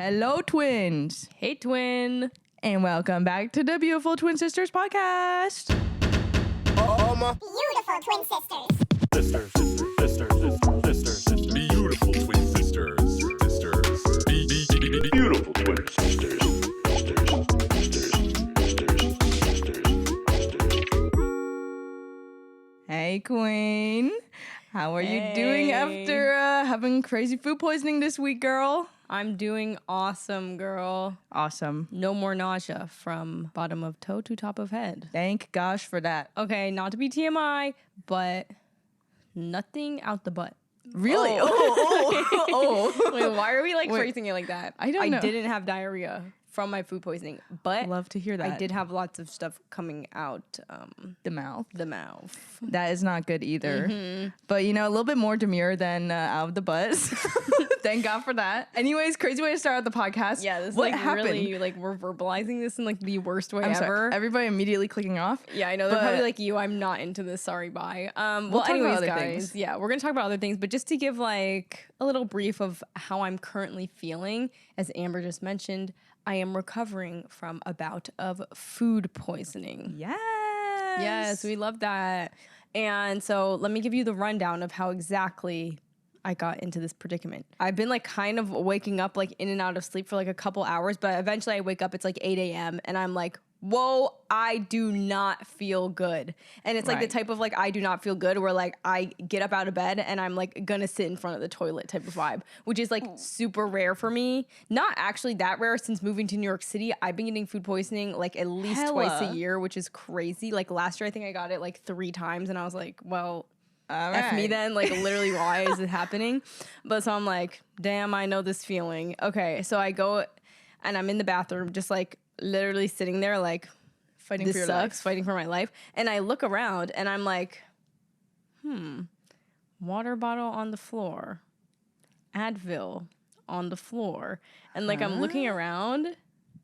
Hello, twins. Hey, twin. And welcome back to the Beautiful Twin Sisters podcast. Oh, my Beautiful twin sisters. Beautiful twin sisters. beautiful twin sisters. Hey, Queen. How are you doing after having crazy food poisoning this week, girl? I'm doing awesome, girl. Awesome. No more nausea from bottom of toe to top of head. Thank gosh for that. Okay, not to be TMI, but nothing out the butt. Really? Oh. Wait, why are we Wait. phrasing it like that? I don't know. I didn't have diarrhea from my food poisoning, but Love to hear that. I did have lots of stuff coming out The mouth. the mouth. That is not good either. Mm-hmm. But, a little bit more demure than out of the butt. Thank God for that. Anyways, crazy way to start out the podcast. Yeah, this what is like happened? really like we're verbalizing this in like the worst way I'm ever. sorry. Everybody immediately clicking off. Yeah, I know. They're But- probably like you. I'm not into this. Sorry, bye. Well, talk about anyways, other guys. things. Yeah, we're gonna talk about other things, but just to give like a little brief of how I'm currently feeling, as Amber just mentioned, I am recovering from a bout of food poisoning. Yes. Yes, we love that. And so let me give you the rundown of how exactly I got into this predicament. I've been like kind of waking up like in and out of sleep for like a couple hours, but eventually I wake up, it's like 8 a.m. and I'm like, whoa, I do not feel good. And it's like the Right. type of like, I do not feel good where like I get up out of bed and I'm like gonna sit in front of the toilet type of vibe, which is like super rare for me. Not actually that rare since moving to New York City. I've been getting food poisoning like at least twice Hella. a year, which is crazy. Like last year, I think I got it like 3 times and I was like, well, All F me right. then, like literally why is it happening? But so I'm like, damn, I know this feeling. Okay, so I go and I'm in the bathroom just like literally sitting there like, Fighting this for your sucks, life. fighting for my life. And I look around and I'm like, water bottle on the floor, Advil on the floor. And like I'm looking around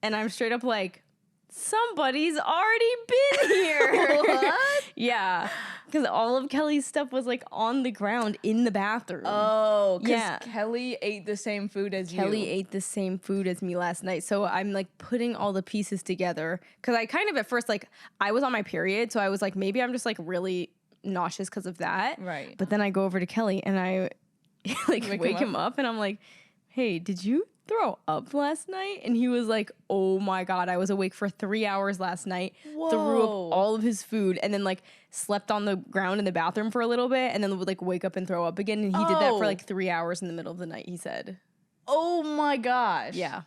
and I'm straight up like, somebody's already been here. What? Yeah. Because all of Kelly's stuff was like on the ground in the bathroom. Oh, because Yeah. Kelly ate the same food as Kelly you. ate the same food as me last night. So I'm like putting all the pieces together. Because I kind of at first, like, I was on my period. So I was like, maybe I'm just like really nauseous because of that. Right. But then I go over to Kelly and I like Wake wake him him up and I'm like, hey, did you throw up last night? And he was like, oh my God, I was awake for 3 hours last night, threw up Whoa. all of his food, and then like slept on the ground in the bathroom for a little bit, and then would like wake up and throw up again. And he did that Oh. for like 3 hours in the middle of the night, he said. Oh my gosh. Yeah.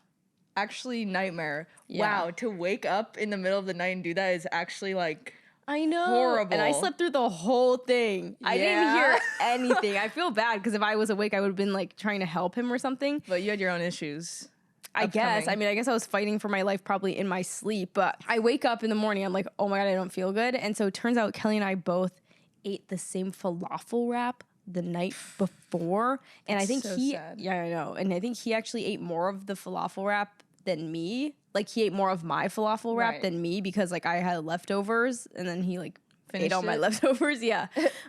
Actually, nightmare. Yeah. Wow. To wake up in the middle of the night and do that is actually like I know. Horrible. And I slept through the whole thing. I didn't Yeah. hear anything. I feel bad because if I was awake, I would have been like trying to help him or something. But you had your own issues. I guess. upcoming. I mean, I guess I was fighting for my life probably in my sleep, but I wake up in the morning. I'm like, oh my God, I don't feel good. And so it turns out Kelly and I both ate the same falafel wrap the night before. And I think so he, sad. yeah, I know. And I think he actually ate more of the falafel wrap than me. Like he ate more of my falafel wrap Right. than me because like I had leftovers and then he like ate all Finished my it? leftovers. Yeah.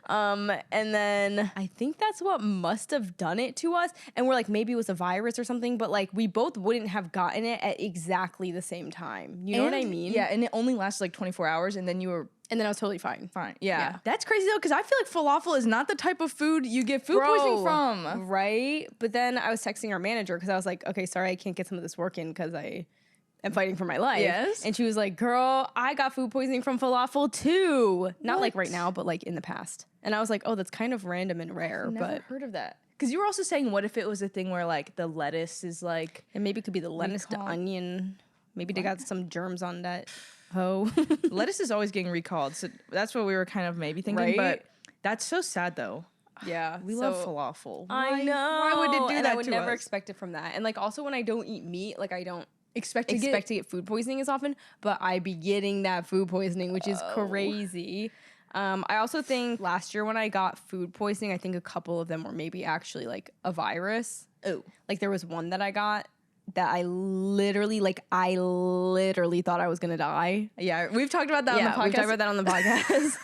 And then I think that's what must have done it to us. And we're like, maybe it was a virus or something, but like we both wouldn't have gotten it at exactly the same time. You know what I And- mean? Yeah, and it only lasted like 24 hours and then you were And then I was totally fine. fine. Yeah. Yeah. That's crazy though, because I feel like falafel is not the type of food you get food poisoning from. Right? But then I was texting our manager because I was like, okay, sorry, I can't get some of this work in because I am fighting for my life. Yes. And she was like, girl, I got food poisoning from falafel too. Not like right What? now, but like in the past. And I was like, oh, that's kind of random and rare. Never But heard of that. Because you were also saying, what if it was a thing where like the lettuce is like and maybe it could be the lettuce, the Recall- onion. Maybe they got some germs on that hoe. lettuce is always getting recalled. So that's what we were kind of maybe thinking. Right? But that's so sad though. Yeah. We love falafel. I know. Why would it do and that I would to never us? expect it from that. And like also when I don't eat meat, like I don't Expect to expect to get food poisoning as often, but I be getting that food poisoning, which is crazy. I also think last year when I got food poisoning, I think a couple of them were maybe actually like a virus. Oh. Like there was one that I got that I literally thought I was gonna die. Yeah, we've talked about that on the podcast. we talked about that on the podcast.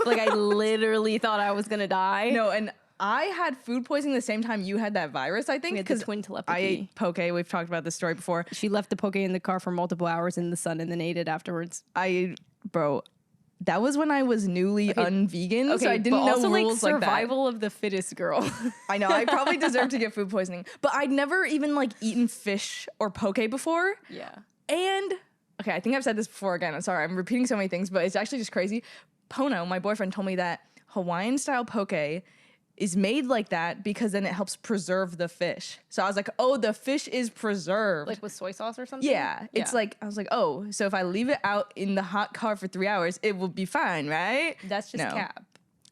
Like I literally thought I was gonna die. No, and I had food poisoning the same time you had that virus, I think. We had the twin telepathy. I ate poke. We've talked about this story before. She left the poke in the car for multiple hours in the sun and then ate it afterwards. Bro, that was when I was newly unvegan, so I didn't but know also, rules like that. survival of the fittest, girl. I know, I probably deserve to get food poisoning. But I'd never even like eaten fish or poke before. Yeah. And, okay, I think I've said this before again. I'm sorry, I'm repeating so many things, but it's actually just crazy. Pono, my boyfriend, told me that Hawaiian-style poke is made like that because then it helps preserve the fish. So I was like, oh, the fish is preserved. Like with soy sauce or something? Yeah. It's like, I was like, oh, so if I leave it out in the hot car for 3 hours, it will be fine, right? That's just cap.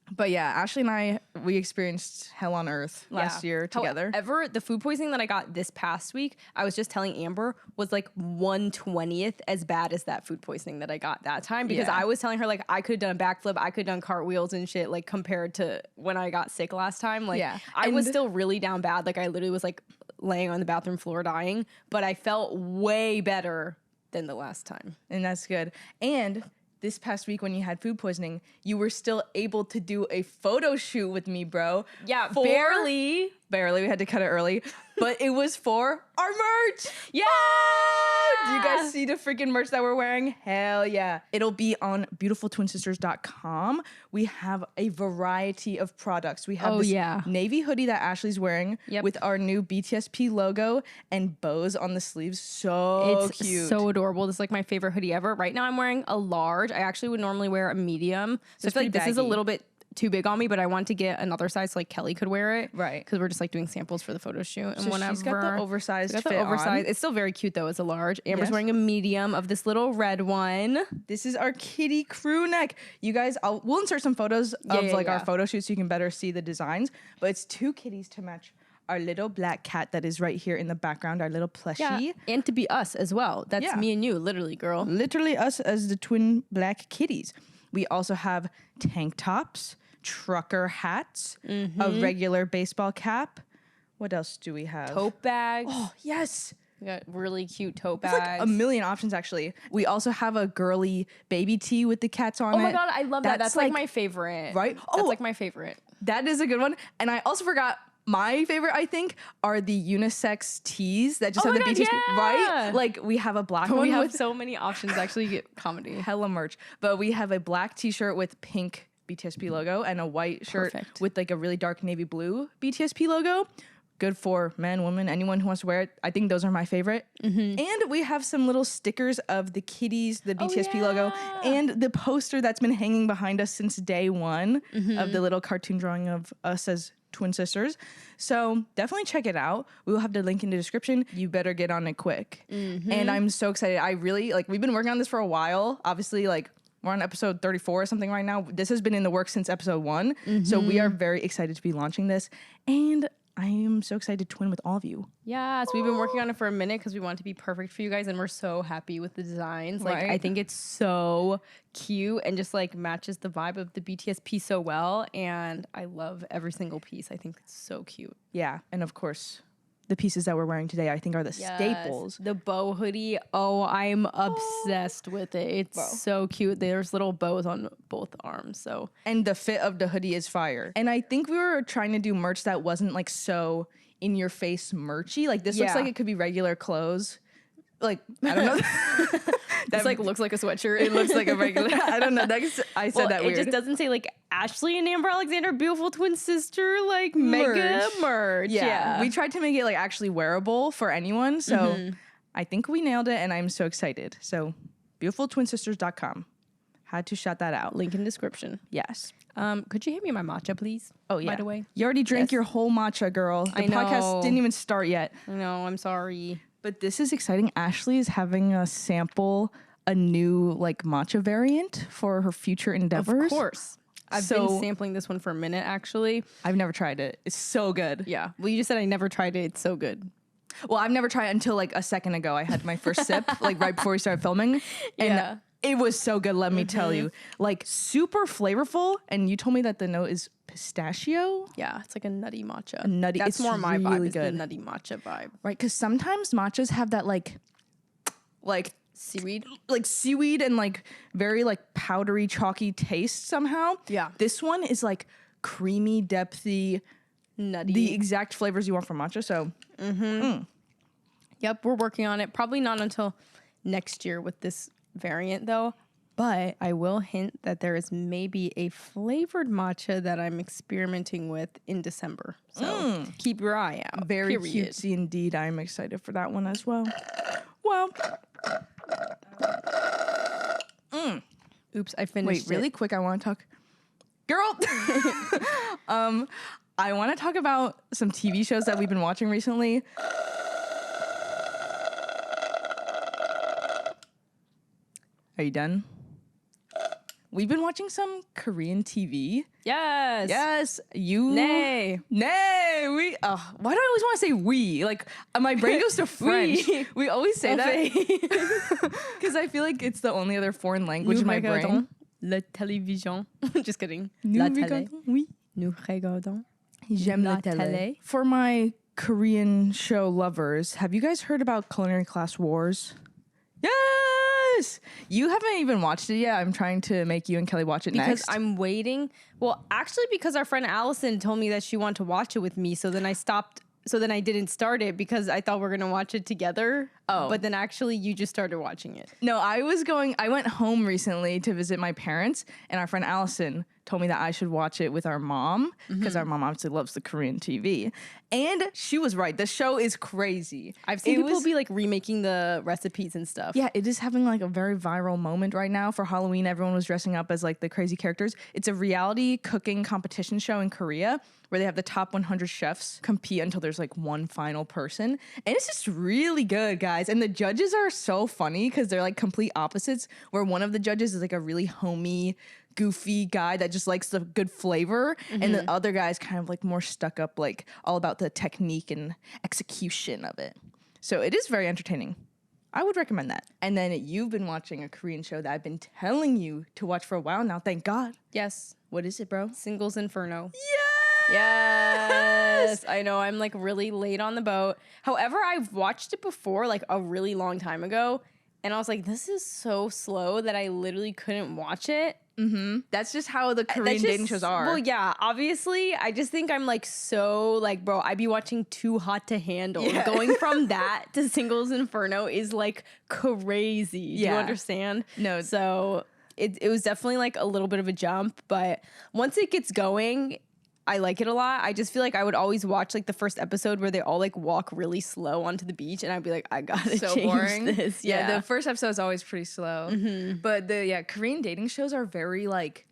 But yeah, Ashley and I, we experienced hell on earth last year together. However, the food poisoning that I got this past week, I was just telling Amber, was like 1/20th as bad as that food poisoning that I got that time. Because I was telling her, like, I could have done a backflip, I could have done cartwheels and shit, like, compared to when I got sick last time. Like, I was still really down bad. Like, I literally was, like, laying on the bathroom floor dying. But I felt way better than the last time. And that's good. And this past week when you had food poisoning, you were still able to do a photo shoot with me, bro. Yeah, barely. Barely. We had to cut it early. But it was for our merch. Yeah! Do you guys see the freaking merch that we're wearing? Hell yeah. It'll be on beautifultwinsisterspod.com. We have a variety of products. We have this navy hoodie that Ashley's wearing with our new BTSP logo and bows on the sleeves. So cute. It's so adorable. This is like my favorite hoodie ever. Right now I'm wearing a large. I actually would normally wear a medium. So I feel like this is a little bit too big on me, but I want to get another size so like Kelly could wear it. Right. Because we're just like doing samples for the photo shoot. And so whenever she's got the oversized fit on. It's still very cute though as a large. Amber's wearing a medium of this little red one. This is our kitty crew neck. You guys, we'll insert some photos of our photo shoot so you can better see the designs. But it's two kitties to match our little black cat that is right here in the background, our little plushie. Yeah, and to be us as well. That's me and you, literally, girl. Literally us as the twin black kitties. We also have tank tops, trucker hats, a regular baseball cap. What else do we have? Tote bags. Oh, yes. We got really cute tote There's bags. like a million options, actually. We also have a girly baby tee with the cats on it. Oh my God, I love that. That's like my favorite. Right? That's like my favorite. That is a good one. And I also forgot my favorite, I think, are the unisex tees that just have the BTSP, right? Like we have a black one. We have so many options. Actually, get comedy. Hella merch. But we have a black t-shirt with pink BTSP logo and a white shirt with like a really dark navy blue BTSP logo. Good for men, women, anyone who wants to wear it. I think those are my favorite. And we have some little stickers of the kitties, the BTSP logo, and the poster that's been hanging behind us since day one of the little cartoon drawing of us as twin sisters. So definitely check it out. We will have the link in the description. You better get on it quick. And I'm so excited. I really, like, we've been working on this for a while. Obviously, like, we're on episode 34 or something right now. This has been in the works since episode 1. So we are very excited to be launching this. And I am so excited to twin with all of you. Yeah, so we've been working on it for a minute because we want it to be perfect for you guys, and we're so happy with the designs. Like, I think it's so cute and just like matches the vibe of the BTS piece so well, and I love every single piece. I think it's so cute. Yeah, and of course, the pieces that we're wearing today, I think, are the staples. The bow hoodie. Oh, I'm obsessed with it. It's so cute. There's little bows on both arms. So, and the fit of the hoodie is fire. And I think we were trying to do merch that wasn't like so in your face merchy. Like this looks like it could be regular clothes. Like, I don't know. This like looks like a sweatshirt. It looks like a regular. I don't know. I said that weird. It just doesn't say like Ashley and Amber Alexander, beautiful twin sister, like mega merch. Yeah. We tried to make it like actually wearable for anyone. So I think we nailed it, and I'm so excited. So beautifultwinsisters.com. Had to shout that out. Link in description. Yes. Could you hand me my matcha, please? Oh, yeah. By the way. You already drank your whole matcha, girl. The podcast didn't even start yet. I know. I'm sorry. But this is exciting. Ashley is having us sample a new like matcha variant for her future endeavors. Of course. I've been sampling this one for a minute, actually. I've never tried it. It's so good. Yeah. Well, you just said I never tried it. It's so good. Well, I've never tried it until like a second ago. I had my first sip like right before we started filming. And it was so good, let me tell you. Like super flavorful. And you told me that the note is pistachio. Yeah, it's like a nutty matcha. That's more my vibe. Really is the nutty matcha vibe. Right, because sometimes matchas have that like seaweed, and like very like powdery, chalky taste somehow. Yeah, this one is like creamy, depthy, nutty. the exact flavors you want from matcha. So Yep, we're working on it. Probably not until next year with this variant, though. But I will hint that there is maybe a flavored matcha that I'm experimenting with in December. So keep your eye out. very period. cutesy indeed. I'm excited for that one as well. Well, Oops, I finished wait, really quick. I want to talk, girl. I want to talk about some TV shows that we've been watching recently. Are you done? We've been watching some Korean TV. Yes. Yes, you. Nay. Nay. We. Why do I always want to say we? Like my brain goes to French. We always say that because I feel like it's the only other foreign language in my brain. La télévision. Just kidding. Nous La télé. regardons. Oui. Nous regardons. J'aime La la télé. télé. For my Korean show lovers, have you guys heard about Culinary Class Wars? Yes! You haven't even watched it yet. I'm trying to make you and Kelly watch it Because next. I'm waiting. Well, actually, because our friend Allison told me that she wanted to watch it with me. So then I stopped. So then I didn't start it because I thought we were going to watch it together. Oh. But then actually you just started watching it. No, I went home recently to visit my parents, and our friend Allison told me that I should watch it with our mom because our mom obviously loves the Korean TV. And she was right. The show is crazy. I've seen people be like remaking the recipes and stuff. Yeah, it is having like a very viral moment right now. For Halloween, everyone was dressing up as like the crazy characters. It's a reality cooking competition show in Korea where they have the top 100 chefs compete until there's like one final person. And it's just really good, guys. And the judges are so funny because they're like complete opposites, where one of the judges is like a really homey, goofy guy that just likes the good flavor. And the other guy is kind of like more stuck up, like all about the technique and execution of it. So it is very entertaining. I would recommend that. And then you've been watching a Korean show that I've been telling you to watch for a while now. Thank God. Yes. What is it, bro? Singles Inferno. Yeah. Yes. I know. I'm like really late on the boat. However, I've watched it before, like a really long time ago. And I was like, this is so slow that I literally couldn't watch it. That's just how the Korean dating shows are. Well, yeah, obviously. I just think I'm like so like, bro, I be watching Too Hot to Handle. Yeah. Going from that to Singles Inferno is like crazy. Do you Yeah. understand? No. So it was definitely like a little bit of a jump. But once it gets going, I like it a lot. I just feel like I would always watch like the first episode where they all like walk really slow onto the beach, and I'd be like, I gotta So change boring. this. Yeah, the first episode is always pretty slow. But the Korean dating shows are very like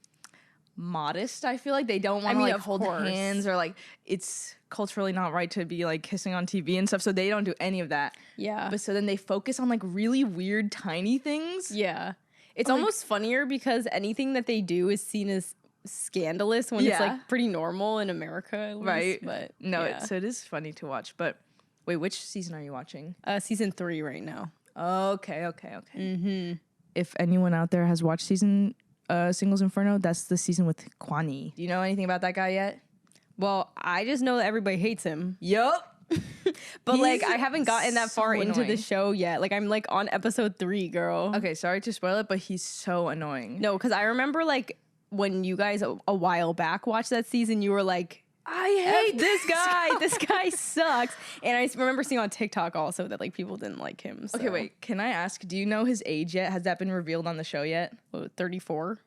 modest. I feel like they don't want to like of hold course. hands, or like it's culturally not right to be like kissing on TV and stuff. So they don't do any of that. Yeah. But so then they focus on like really weird tiny things. Yeah. It's almost funnier because anything that they do is seen as scandalous when it's Yeah. like pretty normal in America, at least. Right. But No, yeah. so it is funny to watch. But wait, which season are you watching? Season 3 right now. Okay. If anyone out there has watched season Singles Inferno, that's the season with Kwani. Do you know anything about that guy yet? Well, I just know that everybody hates him. Yup. But like I haven't gotten that so far into the annoying. show yet. Like I'm like on episode 3, girl. Okay, sorry to spoil it, but he's so annoying. No, because I remember like when you guys a while back watched that season, you were like, I hate this guy. This guy sucks. And I remember seeing on TikTok also that like people didn't like him. So. Okay, wait. Can I ask, do you know his age yet? Has that been revealed on the show yet? What, 34?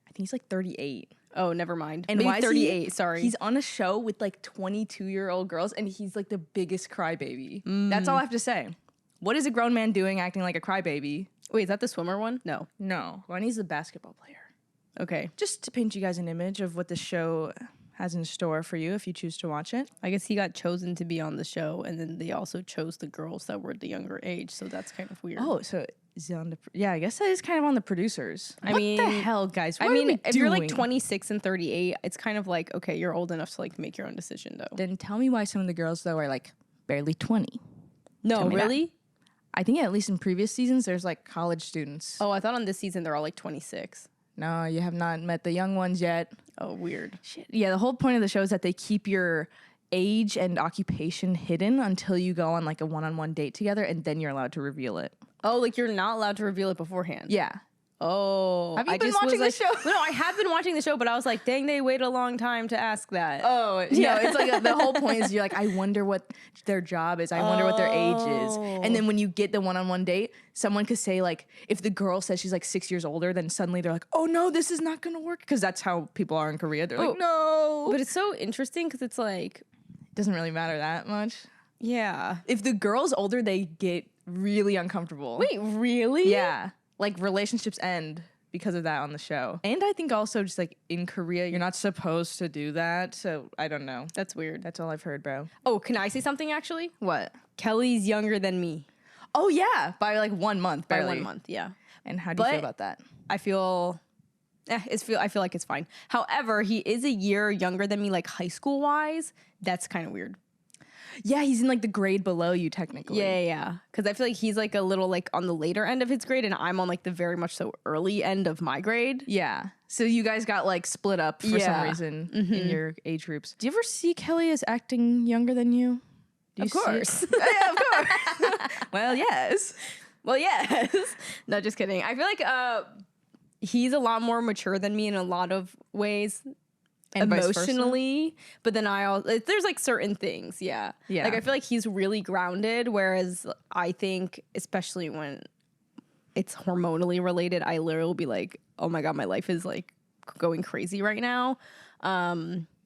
I think he's like 38. Oh, never mind. And Maybe why is 38, sorry. He's on a show with like 22-year-old girls, and he's like the biggest crybaby. That's all I have to say. What is a grown man doing acting like a crybaby? Wait, is that the swimmer one? No. No, Ronnie's the basketball player. Okay. Just to paint you guys an image of what the show has in store for you if you choose to watch it. I guess he got chosen to be on the show, and then they also chose the girls that were the younger age, so that's kind of weird. Oh, so is it on the? Yeah, I guess that is kind of on the producers. I What mean, the hell, guys? What I are we mean, if you're like doing? 26 and 38, it's kind of like, okay, you're old enough to like make your own decision, though. Then tell me why some of the girls though are like barely 20. No, me that. really? I think at least in previous seasons, there's like college students. Oh, I thought on this season they're all like 26. No, you have not met the young ones yet. Oh, weird. Shit. Yeah, the whole point of the show is that they keep your age and occupation hidden until you go on like a one-on-one date together, and then you're allowed to reveal it. Oh, like you're not allowed to reveal it beforehand. Yeah. Oh, Have you I been just was watching the like, show? No, I have been watching the show, but I was like, dang, they waited a long time to ask that. Oh, yeah. It's like the whole point is you're like, I wonder what their job is. I wonder what their age is. And then when you get the one-on-one date, someone could say like, if the girl says she's like 6 years older, then suddenly they're like, oh no, this is not gonna work. Because that's how people are in Korea. They're like, no. But it's so interesting because it's like, It doesn't really matter that much. yeah. If the girl's older, they get really uncomfortable. Wait, really? Yeah. Like relationships end because of that on the show. And I think also just like in Korea, you're not supposed to do that. So I don't know. That's weird. That's all I've heard, bro. Oh, can I say something actually? What? Kelly's younger than me Oh yeah, by like 1 month, by barely. 1 month. Yeah. And how do you But- feel about that? I feel like it's fine. However, he is a year younger than me, like high school wise. That's kind of weird. Yeah, he's in like the grade below you technically. Yeah. Because I feel like he's like a little like on the later end of his grade, and I'm on like the very much so early end of my grade. Yeah. So you guys got like split up for some Yeah. reason in your age groups. Do you ever see Kelly as acting younger than you? Do you Of course. see it? Yeah, of course. Well, yes. Well, yes. No, just kidding. I feel like he's a lot more mature than me in a lot of ways. And vice versa? Emotionally, but then there's like certain things, yeah. Like I feel like he's really grounded, whereas I think, especially when it's hormonally related, I literally will be like, oh my god, my life is like going crazy right now.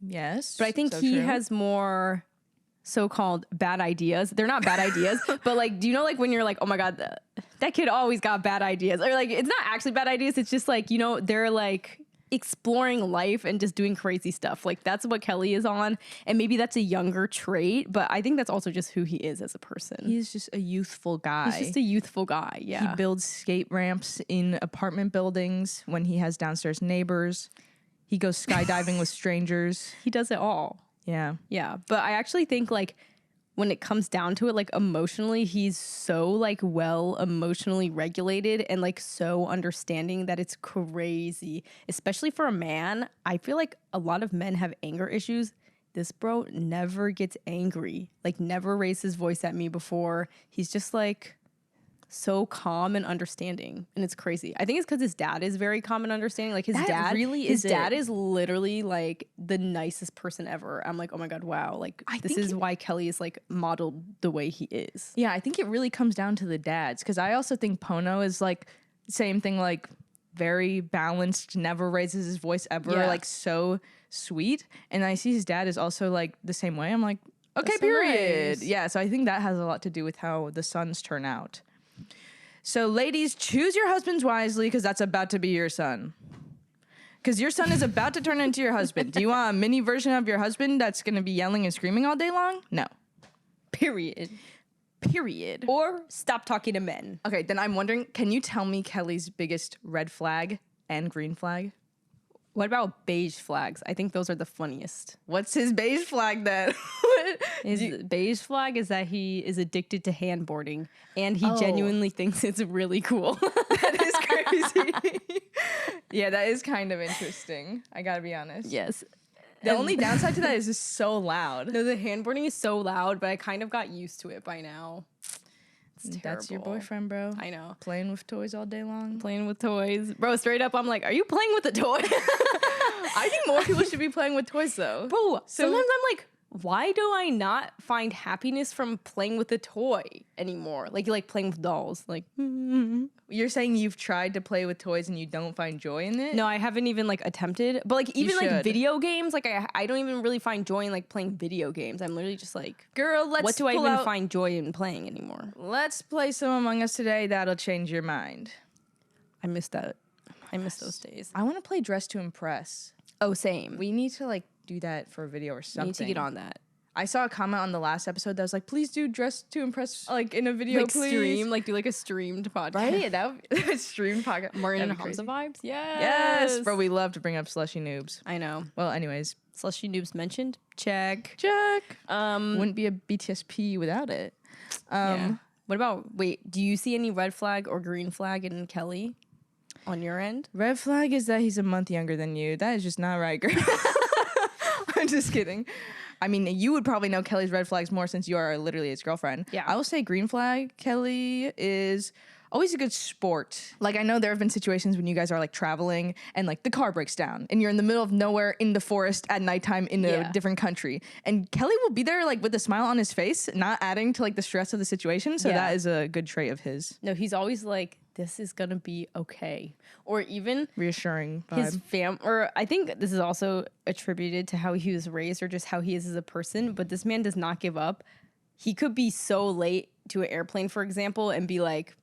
Yes. But I think so he true. has more so-called bad ideas. They're not bad ideas, but like, do you know like when you're like, oh my god, that kid always got bad ideas, or like it's not actually bad ideas, it's just like, you know, they're like exploring life and just doing crazy stuff. Like that's what Kelly is on, and maybe that's a younger trait, but I think that's also just who he is as a person. He's just a youthful guy. He's just a youthful guy. Yeah. He builds skate ramps in apartment buildings when he has downstairs neighbors. He goes skydiving with strangers. He does it all. Yeah. Yeah, but I actually think like when it comes down to it, like emotionally, he's so like well emotionally regulated and like so understanding that it's crazy, especially for a man. I feel like a lot of men have anger issues. This bro never gets angry, like never raised his voice at me before. He's just like so calm and understanding, and it's crazy. I think it's because his dad is very calm and understanding. Like his dad is literally like the nicest person ever. I'm like, oh my god, wow, like this is why Kelly is like modeled the way he is. Yeah, I think it really comes down to the dads, because I also think Pono is like same thing, like very balanced, never raises his voice ever, like so sweet. And I see his dad is also like the same way. I'm like, okay, That's so period. nice. Yeah, so I think that has a lot to do with how the sons turn out. So ladies, choose your husbands wisely, because that's about to be your son. Because your son is about to turn into your husband. Do you want a mini version of your husband that's going to be yelling and screaming all day long? No. Period. Or stop talking to men. Okay, then I'm wondering, can you tell me Kelly's biggest red flag and green flag? What about beige flags? I think those are the funniest. What's his beige flag then? His beige flag is that he is addicted to handboarding, and he genuinely thinks it's really cool. That is crazy. Yeah, that is kind of interesting. I gotta be honest. Yes. The only downside to that is it's so loud. No, the handboarding is so loud, but I kind of got used to it by now. It's That's your terrible. boyfriend, bro. I know. Playing with toys all day long. Playing with toys. Bro, straight up, I'm like, are you playing with a toy? I think more people should be playing with toys though. Bro, sometimes I'm like, why do I not find happiness from playing with a toy anymore? Like playing with dolls. Like, You're saying you've tried to play with toys and you don't find joy in it? no, I haven't even like attempted. But like even like should. video games, like I don't even really find joy in like playing video games. I'm literally just like, Girl, what do I even find joy in playing anymore? Let's play some Among Us today. That'll change your mind. I miss that. I miss those days. I want to play Dress to Impress. Oh, same. We need to like do that for a video or something. need to get on that. I saw a comment on the last episode that was like, please do Dress to Impress like in a video, Like please. stream, like do like a streamed podcast. Right? That would stream podcast. Martin and That'd be Hamza crazy. vibes? Yes. Yes, bro, we love to bring up slushy noobs. I know. Well, anyways, Slushy Noobs mentioned. Check. check. Wouldn't be a BTSP without it. Yeah. What about, wait, do you see any red flag or green flag in Kelly on your end? Red flag is that he's a month younger than you. That is just not right, girl. I'm just kidding. I mean, you would probably know Kelly's red flags more since you are literally his girlfriend. Yeah. I will say green flag, Kelly is always a good sport. Like, I know there have been situations when you guys are like traveling and like the car breaks down and you're in the middle of nowhere in the forest at nighttime in a different country. And Kelly will be there like with a smile on his face, not adding to like the stress of the situation. So that is a good trait of his. No, he's always like, this is gonna be okay. Or even reassuring vibe. His or I think this is also attributed to how he was raised or just how he is as a person, but this man does not give up. He could be so late to an airplane, for example, and be like,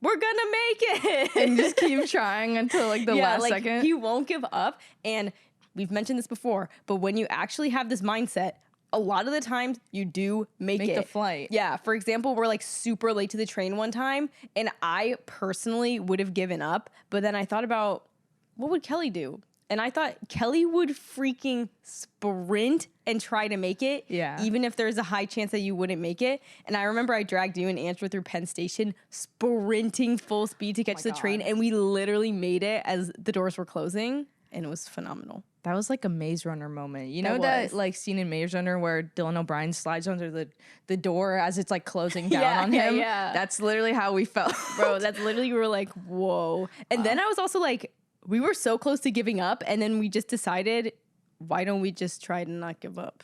we're gonna make it. And just keep trying until like the last second. He won't give up. And we've mentioned this before, but when you actually have this mindset, a lot of the times you do make it. The flight. Yeah. For example, we're like super late to the train one time, and I personally would have given up. But then I thought about, what would Kelly do? And I thought Kelly would freaking sprint and try to make it. Yeah. Even if there's a high chance that you wouldn't make it. And I remember I dragged you and Andrew through Penn Station, sprinting full speed to catch the train. And we literally made it as the doors were closing. And it was phenomenal. That was like a Maze Runner moment. You know that like scene in Maze Runner where Dylan O'Brien slides under the door as it's like closing down on him? Yeah. That's literally how we felt. Bro, that's literally, we were like, whoa. And then I was also like, we were so close to giving up. And then we just decided, why don't we just try to not give up?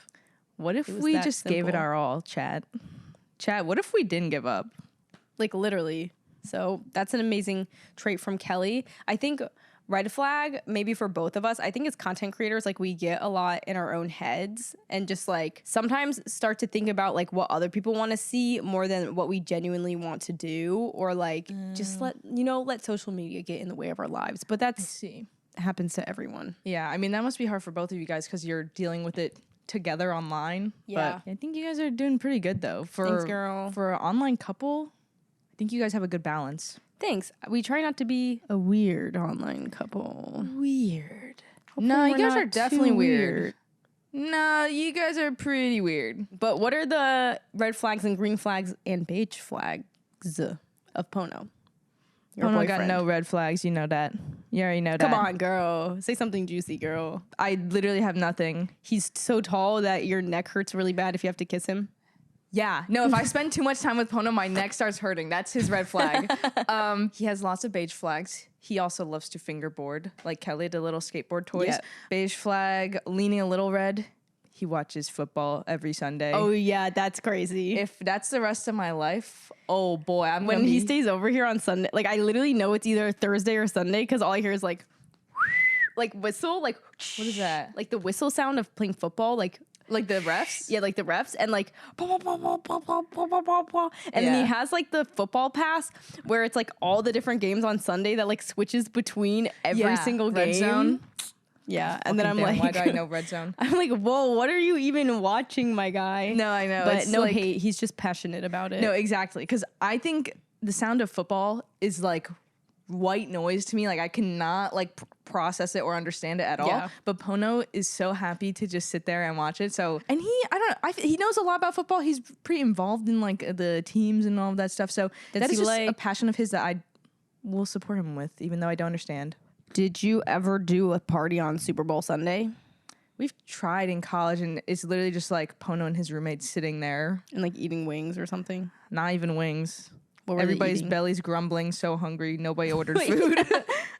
What if we just gave it our all, chat? Chat, what if we didn't give up? Like literally. So that's an amazing trait from Kelly. I think red flag, maybe for both of us, I think as content creators, like we get a lot in our own heads and just like sometimes start to think about like what other people want to see more than what we genuinely want to do, or like just let social media get in the way of our lives. But that's happens to everyone. Yeah, I mean, that must be hard for both of you guys because you're dealing with it together online. Yeah. But I think you guys are doing pretty good though. Thanks, girl. For an online couple, I think you guys have a good balance. Thanks. We try not to be a weird online couple. Weird. Hopefully no, you guys not are definitely too weird. No, you guys are pretty weird. But what are the red flags and green flags and beige flags of Pono? Your Pono got boyfriend. no red flags. You know that. You already know that. Come on, girl. Say something juicy, girl. I literally have nothing. He's so tall that your neck hurts really bad if you have to kiss him. Yeah. No, if I spend too much time with Pono, my neck starts hurting. That's his red flag. He has lots of beige flags. He also loves to fingerboard, like Kelly, the little skateboard toys. Yeah. Beige flag, leaning a little red. He watches football every Sunday. Oh, yeah, that's crazy. If that's the rest of my life, oh boy, when he stays over here on Sunday, like I literally know it's either Thursday or Sunday because all I hear is like whistle, like what is that? Like the whistle sound of playing football, like the refs? Yeah, like the refs, and like and then he has like the football pass where it's like all the different games on Sunday that like switches between every single game. Red zone. Yeah, and then I'm damn, like, why do I know red zone? I'm like, whoa, what are you even watching, my guy? No, I know, but it's no like, hate. He's just passionate about it. No, exactly, because I think the sound of football is like white noise to me. Like I cannot like process it or understand it at all. Yeah. But Pono is so happy to just sit there and watch it. So, and he knows a lot about football. He's pretty involved in like the teams and all of that stuff. So that is just a passion of his that I will support him with, even though I don't understand. Did you ever do a party on Super Bowl Sunday? We've tried in college, and it's literally just like Pono and his roommates sitting there and like eating wings or something. Not even wings. What were Everybody's belly's grumbling, so hungry. Nobody ordered food.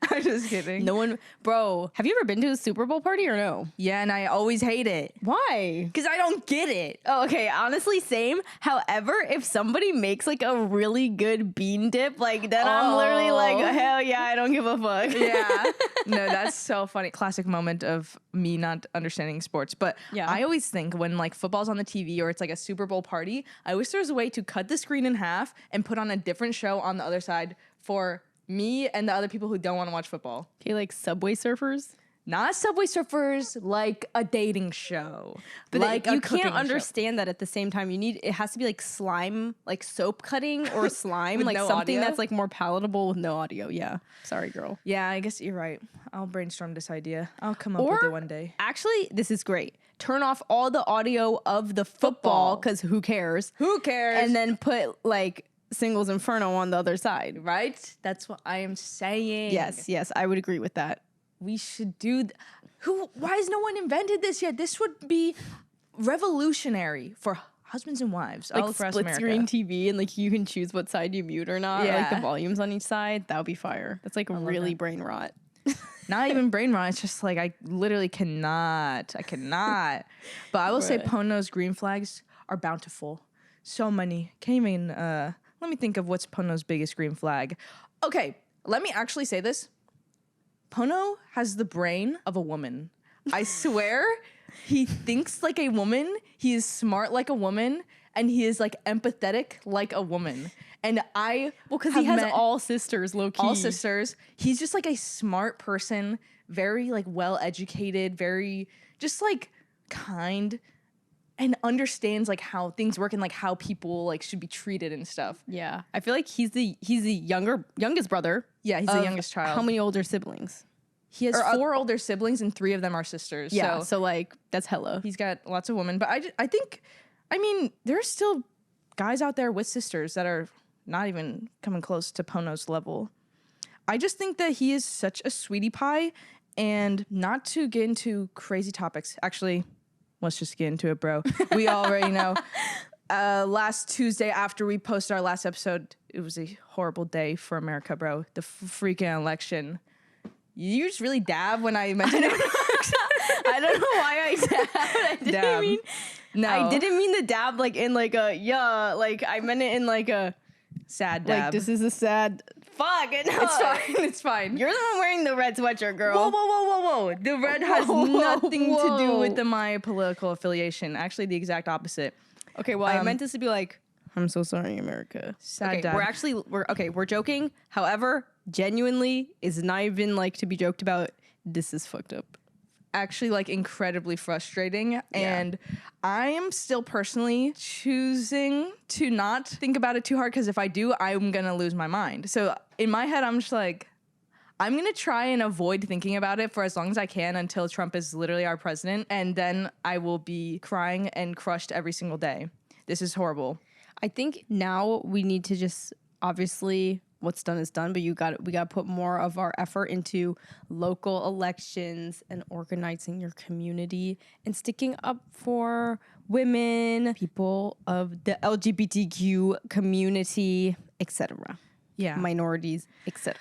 I'm just kidding. No one, bro. Have you ever been to a Super Bowl party or no? Yeah, and I always hate it. Why? Because I don't get it. Oh, okay. Honestly, same. However, if somebody makes like a really good bean dip, like then I'm literally like, hell yeah, I don't give a fuck. Yeah. No, that's so funny. Classic moment of me not understanding sports. But yeah. I always think when like football's on the TV or it's like a Super Bowl party, I wish there was a way to cut the screen in half and put on a different show on the other side for me and the other people who don't want to watch football. Okay, like Subway Surfers? Not Subway Surfers, like a dating show. But like you can't understand that at the same time. It has to be like slime, like soap cutting or slime, like no something audio? that's like more palatable with no audio. Yeah. Sorry, girl. Yeah, I guess you're right. I'll brainstorm this idea. I'll come up with it one day. Actually, this is great. Turn off all the audio of the football because who cares? Who cares? And then put like Singles Inferno on the other side. Right? That's what I am saying. Yes, I would agree with that. We should do. Why has no one invented this yet? This would be revolutionary for husbands and wives Like all across split America. screen TV and like you can choose what side you mute or not. Or, like the Yeah. volumes on each side. That would be fire. That's like really brain rot. Not even brain rot. It's just like I literally cannot. I cannot. But I will say Pono's green flags are bountiful. So many. Can't even. Let me think of what's Pono's biggest green flag. Okay, let me actually say this. Pono has the brain of a woman. I swear, he thinks like a woman. He is smart like a woman, and he is like empathetic like a woman. And Because he has all sisters, low key. all sisters. He's just like a smart person, very like well educated, very just like kind, and understands like how things work and like how people like should be treated and stuff. Yeah. I feel like he's the youngest brother. Yeah, he's the youngest child. How many older siblings? He has 4 older siblings and 3 of them are sisters. Yeah. So So like that's hella. he's got lots of women. But I think, I mean, there's still guys out there with sisters that are not even coming close to Pono's level. I just think that he is such a sweetie pie, and not to get into crazy topics. Actually, let's just get into it, bro. We already know. Last Tuesday after we posted our last episode, it was a horrible day for America, bro. The freaking election. You just really dab when I mentioned it. I don't know why I dabbed. I didn't mean the dab like in like a like I meant it in like a sad dab. like this is a sad fuck. No. It's fine. It's fine. You're the one wearing the red sweatshirt, girl. Whoa. The red has nothing to do with my political affiliation. Actually, the exact opposite. Okay, well, I meant this to be like, I'm so sorry, America. Sad okay, dab. we're joking. However, genuinely is not even like to be joked about. This is fucked up. Actually, like incredibly frustrating. And I am still personally choosing to not think about it too hard, because if I do, I'm going to lose my mind. So in my head, I'm just like, I'm going to try and avoid thinking about it for as long as I can until Trump is literally our president. And then I will be crying and crushed every single day. This is horrible. I think now we need to just, obviously what's done is done, but we got to put more of our effort into local elections and organizing your community and sticking up for women, people of the LGBTQ community, etc. Yeah. Minorities, etc.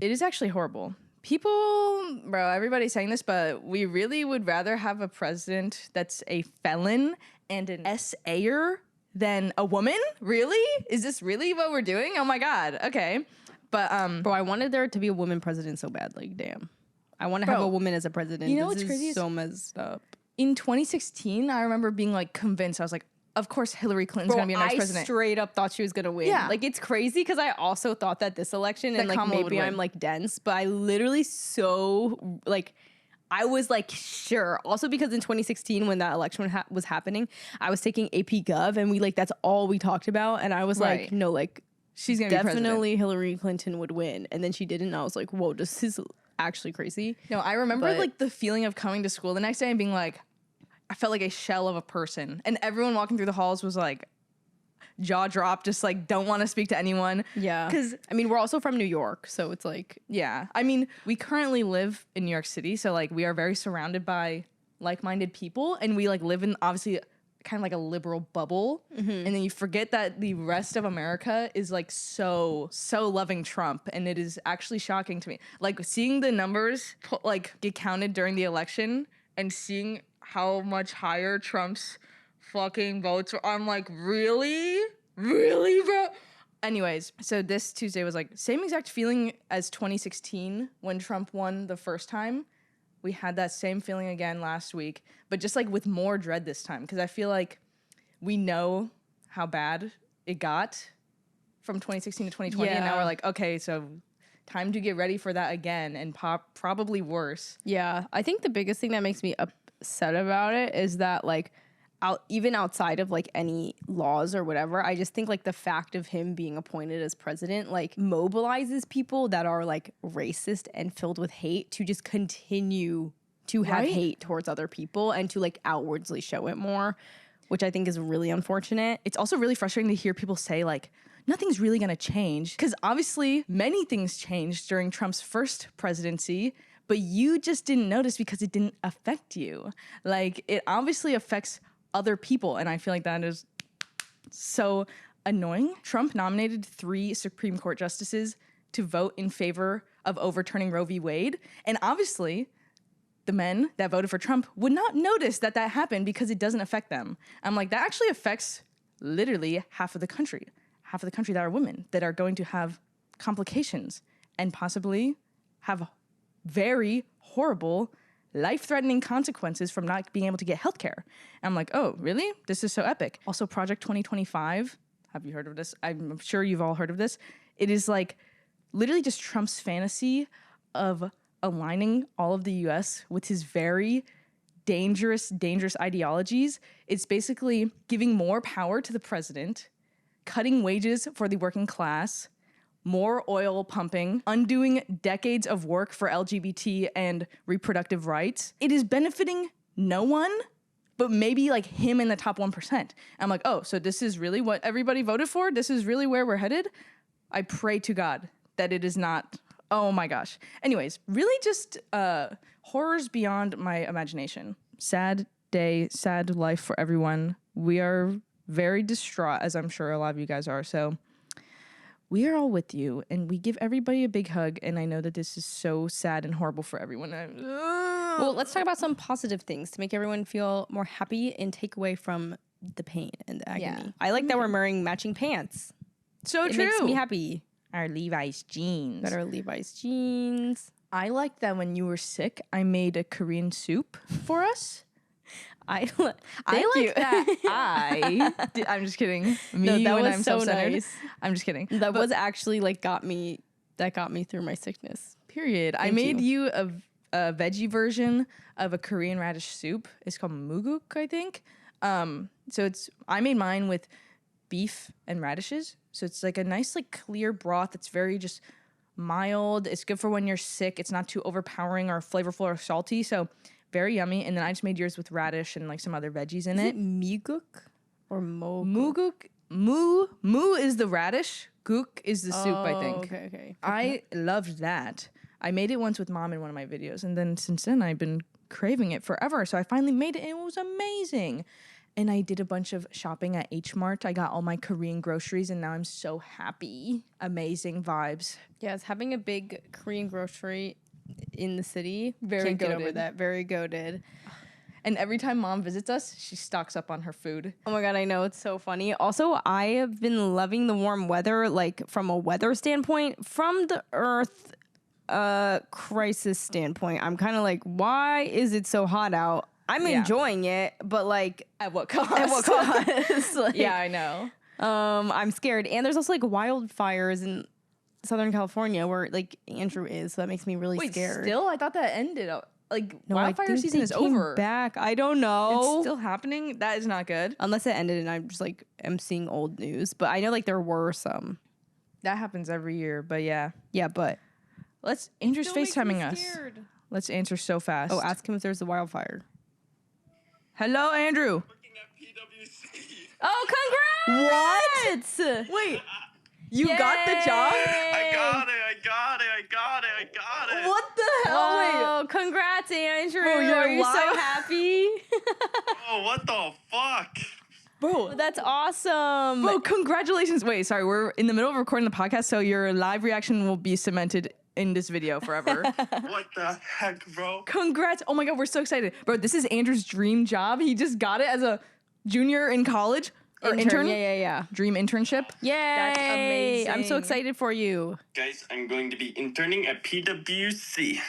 It is actually horrible. People, bro, everybody's saying this, but we really would rather have a president that's a felon and an SAer than a woman? Really? Is this really what we're doing? Oh my God. Okay. But Bro, I wanted there to be a woman president so bad. Like, damn. I want to have a woman as a president. You know this what's is crazy? so messed up. In 2016, I remember being like convinced. I was like, of course Hillary Clinton's gonna be our next president. I straight up thought she was gonna win. Yeah. Like, it's crazy because I also thought that this election, and like Kamala would maybe win. I'm like dense, but I literally so like I was like sure. Also because in 2016 when that election was happening, I was taking AP Gov and we like that's all we talked about, and I was Right. like, no, like She's gonna be president. definitely Hillary Clinton would win, and then she didn't. And I was like, whoa, this is actually crazy. No, I remember But- like the feeling of coming to school the next day and being like, I felt like a shell of a person. And everyone walking through the halls was like, jaw dropped, just like don't want to speak to anyone. Yeah, 'Cause- I mean we're also from New York, so it's like Yeah. I mean, we currently live in New York City, so like we are very surrounded by like-minded people, and we like live in obviously kind of like a liberal bubble. And then you forget that the rest of America is like so loving Trump, and it is actually shocking to me. Like seeing the numbers like get counted during the election and seeing how much higher Trump's fucking votes were. I'm like, really, bro? Anyways, so this Tuesday was like same exact feeling as 2016 when Trump won the first time. We had that same feeling again last week, but just like with more dread this time, because I feel like we know how bad it got from 2016 to 2020, and now Yeah. we're like, okay, so time to get ready for that again, and probably worse. Yeah, I think the biggest thing that makes me upset about it is that like even outside of like any laws or whatever, I just think like the fact of him being appointed as president like mobilizes people that are like racist and filled with hate to just continue to have Right? hate towards other people and to like outwardly show it more, which I think is really unfortunate. It's also really frustrating to hear people say like nothing's really going to change, because obviously many things changed during Trump's first presidency, but you just didn't notice because it didn't affect you. Like it obviously affects other people. And I feel like that is so annoying. Trump nominated 3 Supreme Court justices to vote in favor of overturning Roe v. Wade. And obviously, the men that voted for Trump would not notice that happened because it doesn't affect them. I'm like, that actually affects literally half of the country that are women that are going to have complications and possibly have very horrible, life-threatening consequences from not being able to get healthcare. I'm like, oh, really? This is so epic. Also, Project 2025. Have you heard of this? I'm sure you've all heard of this. It is like literally just Trump's fantasy of aligning all of the US with his very dangerous ideologies. It's basically giving more power to the president, cutting wages for the working class, more oil pumping, undoing decades of work for LGBT and reproductive rights. It is benefiting no one, but maybe like him in the top 1%. I'm like, oh, so this is really what everybody voted for? This is really where we're headed? I pray to God that it is not. Oh my gosh. Anyways, really just horrors beyond my imagination. Sad day, sad life for everyone. We are very distraught, as I'm sure a lot of you guys are. So we are all with you, and we give everybody a big hug. And I know that this is so sad and horrible for everyone. Well, let's talk about some positive things to make everyone feel more happy and take away from the pain and the agony. Yeah. I like that we're wearing matching pants. So It true. makes me happy. Our Levi's jeans. Got our Levi's jeans. I like that when you were sick, I made a Korean soup for us. I I like that. I'm just kidding. Me that when was I'm so self-centered. nice. I'm just kidding. That was actually like got me through my sickness. Period. I made you a veggie version of a Korean radish soup. It's called muguk, I think. So I made mine with beef and radishes. So it's like a nice like clear broth that's very just mild. It's good for when you're sick. It's not too overpowering or flavorful or salty. So very yummy. And then I just made yours with radish and like some other veggies in it. Muguk or Muguk. Mu is the radish. Guk is the soup, I think. Okay. I loved that. I made it once with mom in one of my videos. And then since then, I've been craving it forever. So I finally made it and it was amazing. And I did a bunch of shopping at H Mart. I got all my Korean groceries and now I'm so happy. Amazing vibes. Yes, having a big Korean grocery in the city. Very Can't get over goated. that. Very goated. And every time mom visits us, she stocks up on her food. Oh my God, I know. It's so funny. Also, I have been loving the warm weather, like from a weather standpoint, from the earth crisis standpoint. I'm kind of like, why is it so hot out? I'm enjoying it, but like At what cost? at what cost? Like, Yeah, I know. I'm scared. And there's also like wildfires in Southern California where like Andrew is, so that makes me really Wait, scared. still? I thought that ended. Like, No, I wildfire think season they is came over. back. I don't know. It's still happening? That is not good. Unless it ended and I'm just like am seeing old news. But I know like there were some. That happens every year, but yeah. Yeah, but Andrew's FaceTiming us. Let's answer so fast. oh, ask him if there's a wildfire. Hello, Andrew. Working at PwC. Oh, congrats! What? Wait, you got the job? I got it. What the hell? Oh, congrats, Andrew. Bro, you're Are you so alive? happy? Oh, what the fuck? Bro, That's awesome. bro, congratulations. Wait, sorry, we're in the middle of recording the podcast, so your live reaction will be cemented in this video forever. What the heck, bro? Congrats. Oh my God, we're so excited. Bro, this is Andrew's dream job. He just got it as a junior in college. Or intern? Yeah. Dream internship. Yay! That's amazing. I'm so excited for you. Guys, I'm going to be interning at PwC.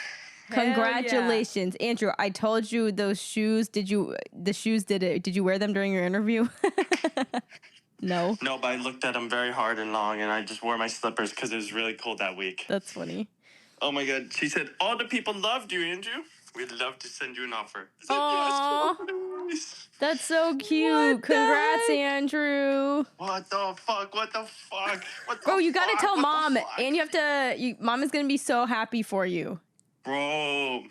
Congratulations, Andrew. I told you those shoes. Did you wear them during your interview? No. No, but I looked at them very hard and long, and I just wore my slippers because it was really cold that week. That's funny. Oh my God. She said, all the people loved you, Andrew. We'd love to send you an offer. I said, Aw. yes. That's so cute. Congrats, Andrew. What the fuck? What the fuck? What the Bro, you gotta fuck? tell What the mom, fuck? and you have to. Mom is gonna be so happy for you. Bro,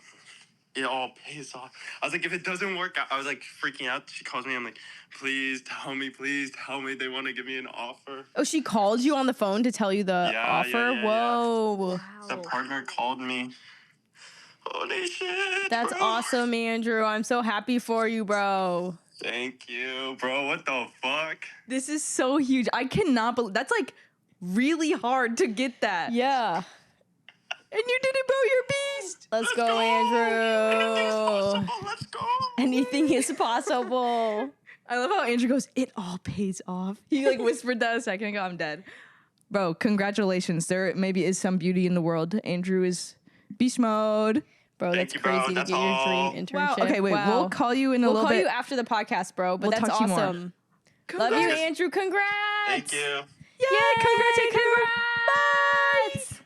it all pays off. I was like, if it doesn't work out, I was like freaking out. She calls me. I'm like, please tell me. They want to give me an offer. Oh, she called you on the phone to tell you the Yeah, offer? yeah. Whoa. The partner called me. Holy shit. That's bro. awesome, Andrew. I'm so happy for you, bro. Thank you, bro. What the fuck? This is so huge. I cannot believe that's like really hard to get that. Yeah. And you did it, bro. You're a beast. Let's go, Andrew. Let's go. Anything is possible. I love how Andrew goes, it all pays off. He like whispered that a second ago. I'm dead. Bro, congratulations. There maybe is some beauty in the world. Andrew is beast mode. Bro, Thank that's you, bro. crazy That's to get all. your dream Wow. internship. Okay, wait. Wow. We'll call you in a We'll little call bit. you after the podcast, bro. But We'll that's talk to you more. awesome. Love you, Congrats. Andrew. Congrats. Thank you. Yay, congrats, Andrew. Congrats.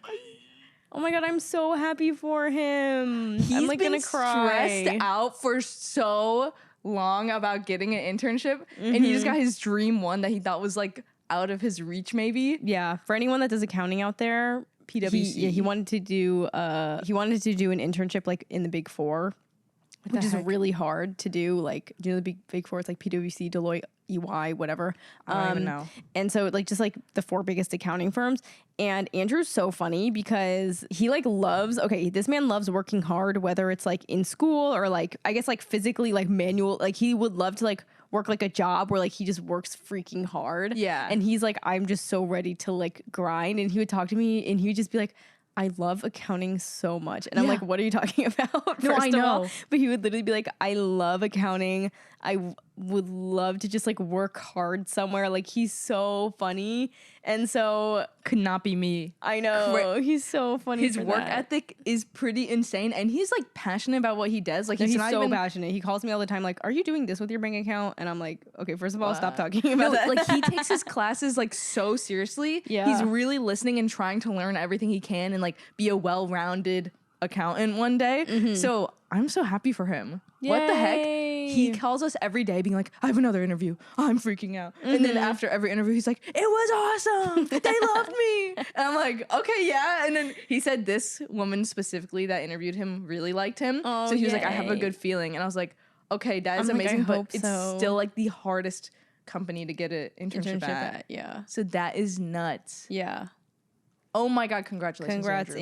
Oh my god, I'm so happy for him. He's I'm like been gonna cry. stressed out for so long about getting an internship, and he just got his dream one that he thought was like out of his reach, maybe. Yeah, for anyone that does accounting out there, PwC. he wanted to do an internship like in the Big Four, which is really hard to do. Like, do you know the big four? It's like PwC, Deloitte, EY, whatever. I don't even know. And so like just like the 4 biggest accounting firms. And Andrew's so funny because he like this man loves working hard, whether it's like in school or like I guess like physically like manual. Like he would love to like work like a job where like he just works freaking hard. Yeah. And he's like, I'm just so ready to like grind. And he would talk to me and he would just be like, I love accounting so much. And I'm Yeah. like, what are you talking about? No, First I of all. know. But he would literally be like, I love accounting. I would love to just like work hard somewhere. Like he's so funny. And so Could not be me. I know he's so funny. His for work that. ethic is pretty insane, and he's like passionate about what he does. Like No, he's he's not so even passionate. He calls me all the time, like, "Are you doing this with your bank account?" And I'm like, "Okay, first of all, stop Wow. talking about No, that." like he takes his classes like so seriously. Yeah. He's really listening and trying to learn everything he can and like be a well-rounded accountant one day. So I'm so happy for him. What the heck? He Yay. calls us every day being like, I have another interview. I'm freaking out. And then after every interview, he's like, it was awesome. They loved me. And I'm like, okay, yeah. And then he said this woman specifically that interviewed him really liked him. Oh, so he was like, I have a yay. good feeling. And I was like, okay, that is I'm like, I amazing. hope But it's so. still like the hardest company to get an internship at. Yeah. So that is nuts. Yeah. Oh my God, congratulations. Congrats, Andrew.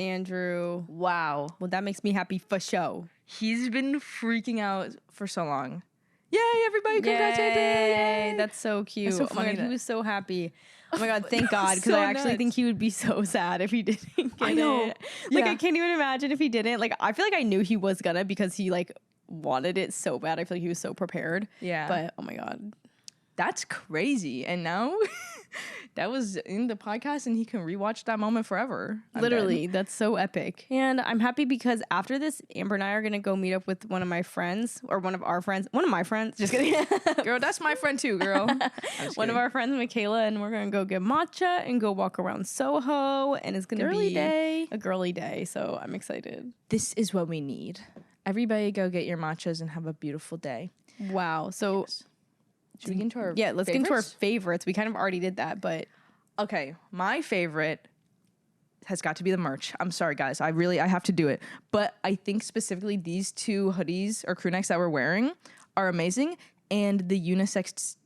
Andrew. Wow. Well, that makes me happy for show. He's been freaking out for so long. Yay, everybody, congrats, Andrew. Yay. Yay. That's so cute. so Oh my funny God, he that- was so happy. Oh my God, thank God. Because So I actually nuts. think he would be so sad if he didn't get I know. it. Like, Yeah. I can't even imagine if he didn't. Like, I feel like I knew he was gonna because he, like, wanted it so bad. I feel like he was so prepared. Yeah. But, oh my God. That's crazy. And now that was in the podcast and he can rewatch that moment forever. I'm Literally, that's so epic. And I'm happy because after this, Amber and I are gonna go meet up with one of my friends or one of our friends, one of my friends. Just kidding. dead. Girl, that's my friend too, girl. I'm just One of kidding. our friends, Michaela, and we're gonna go get matcha and go walk around Soho, and it's gonna Girly be day. a girly day. So I'm excited. This is what we need. Everybody go get your matchas and have a beautiful day. Wow. So Should we get into our yeah, let's get into our favorites? favorites. We kind of already did that, but Okay, my favorite has got to be the merch. I'm sorry, guys. I have to do it. But I think specifically these 2 hoodies or crew necks that we're wearing are amazing. And the unisex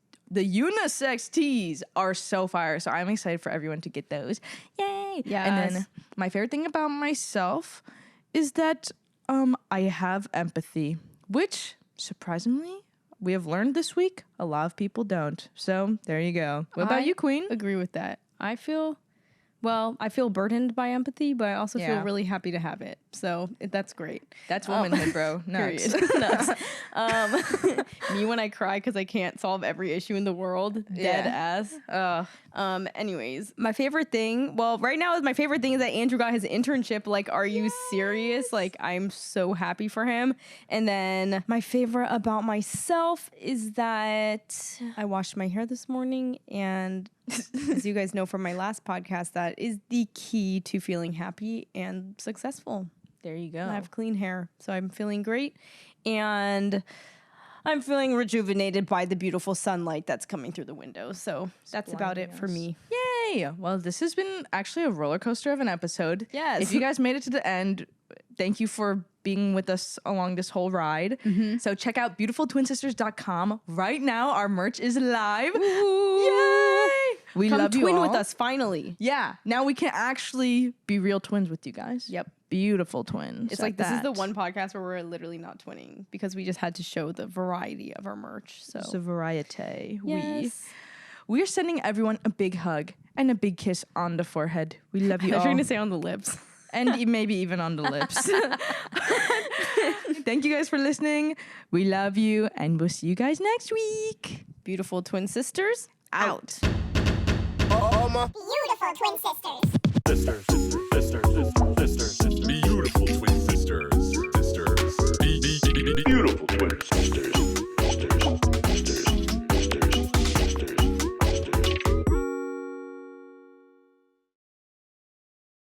tees are so fire. So I'm excited for everyone to get those. Yay! Yes. And then my favorite thing about myself is that I have empathy, which surprisingly we have learned this week a lot of people don't. So there you go. What about you, Queen? agree with that. I feel burdened by empathy, but I also Yeah. feel really happy to have it. So that's great. That's womanhood, bro. Nuts. Period. Nuts. Me when I cry because I can't solve every issue in the world. Dead ass. Anyways, my favorite thing. Well, right now my favorite thing is that Andrew got his internship. Like, are you serious? Like, I'm so happy for him. And then my favorite about myself is that I washed my hair this morning, and as you guys know from my last podcast, that is the key to feeling happy and successful. There you go. I have clean hair, so I'm feeling great. And I'm feeling rejuvenated by the beautiful sunlight that's coming through the window. So that's about it for me. Yay! Well, this has been actually a roller coaster of an episode. Yes. If you guys made it to the end, thank you for being with us along this whole ride. So check out beautifultwinsisters.com. Right now, our merch is live. Yay! We Come love you twin all. with us, finally. Yeah. Now we can actually be real twins with you guys. Yep. beautiful twins. It's like this is the one podcast where we're literally not twinning because we just had to show the variety of our merch. So it's a variety. yes. We're sending everyone a big hug and a big kiss on the forehead. We love you I was all. trying to say on the lips. And maybe even on the lips. Thank you guys for listening. We love you, and we'll see you guys next week. Beautiful twin sisters out. All my Beautiful twin sisters. sisters.